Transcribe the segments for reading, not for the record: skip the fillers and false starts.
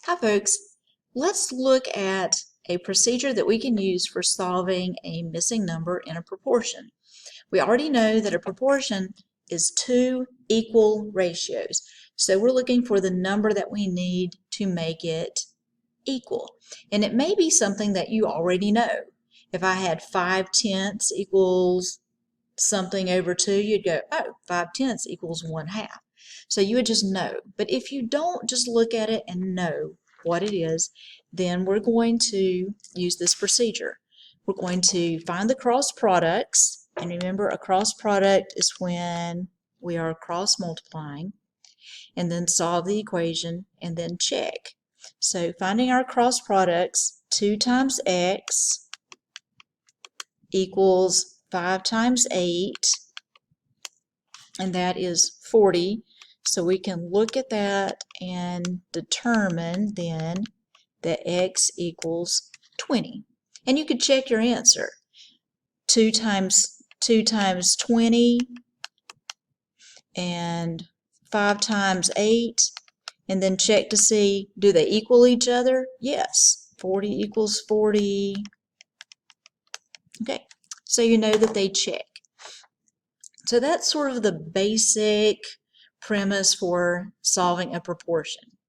Hi folks, let's look at a procedure that we can use for solving a missing number in a proportion. We already know that a proportion is two equal ratios. So we're looking for the number that we need to make it equal. And it may be something that you already know. If I had 5/10 equals something over 2, you'd go, oh, 5/10 equals 1/2. So you would just know. But if you don't just look at it and know what it is, then we're going to use this procedure. We're going to find the cross products. And remember, a cross product is when we are cross multiplying. And then solve the equation and then check. So finding our cross products, 2 times x equals 5 times 8, and that is 40. So we can look at that and determine then that x equals 20. And you could check your answer. 2 times 20 and 5 times 8, and then check to see, do they equal each other? Yes. 40 equals 40. Okay, so you know that they check. So that's sort of the basic premise for solving a proportion.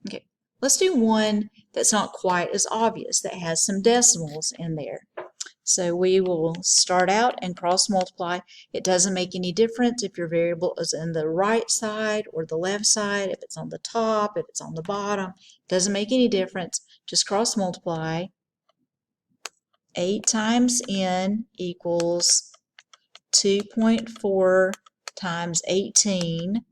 Okay, let's do one that's not quite as obvious, that has some decimals in there. So we will start out and cross multiply. It doesn't make any difference if your variable is in the right side or the left side, if it's on the top, if it's on the bottom. It doesn't make any difference. Just cross multiply. 8 times n equals 2.4 times 18.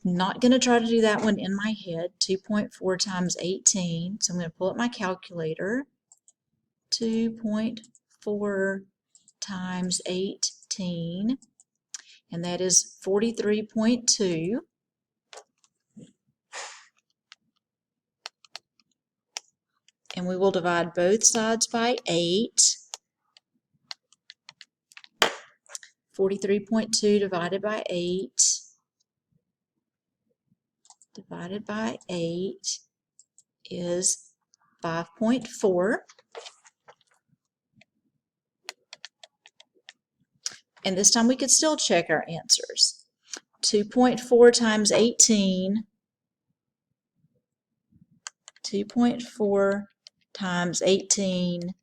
Not going to try to do that one in my head. 2.4 times 18. So I'm going to pull up my calculator. 2.4 times 18, and that is 43.2. And we will divide both sides by 8. 43.2 divided by 8 divided by 8 is 5.4. And this time we could still check our answers. 2.4 times 18, 2.4 times 18,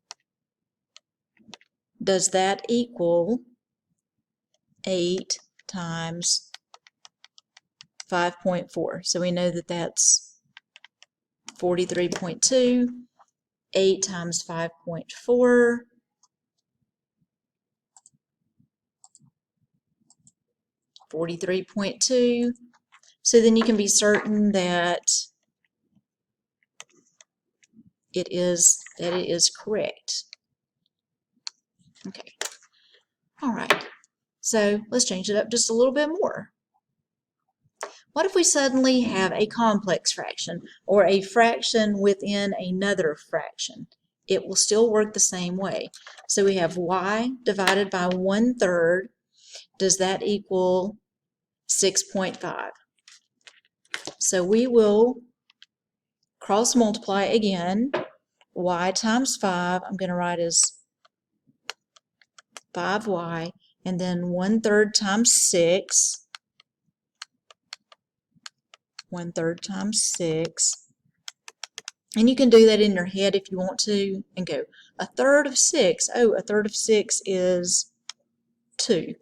does that equal 8 times 5.4? So we know that that's 43.2. 8 times 5.4, 43.2. So then you can be certain that it is correct. Okay. All right. So let's change it up just a little bit more. What if we suddenly have a complex fraction or a fraction within another fraction? It will still work the same way. So we have y divided by 1/3. Does that equal 6.5? So we will cross multiply again. Y times 5, I'm going to write as 5y, and then 1/3 times 6. 1/3 times 6. And you can do that in your head if you want to and go, 1/3 of 6. Oh, 1/3 of 6 is 2.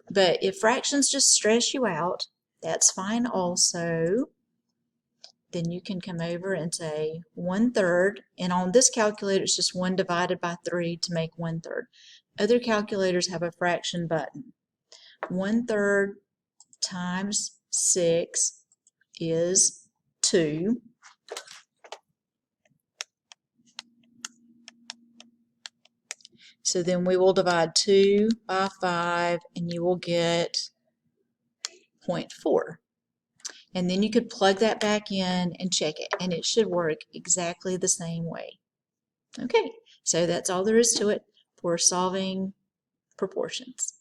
But if fractions just stress you out, that's fine also. Then you can come over and say 1/3, and on this calculator it's just 1 divided by 3 to make 1/3. Other calculators have a fraction button. 1/3 times 6 is 2. So then we will divide 2 by 5, and you will get 0.4. And then you could plug that back in and check it, and it should work exactly the same way. Okay, so that's all there is to it for solving proportions.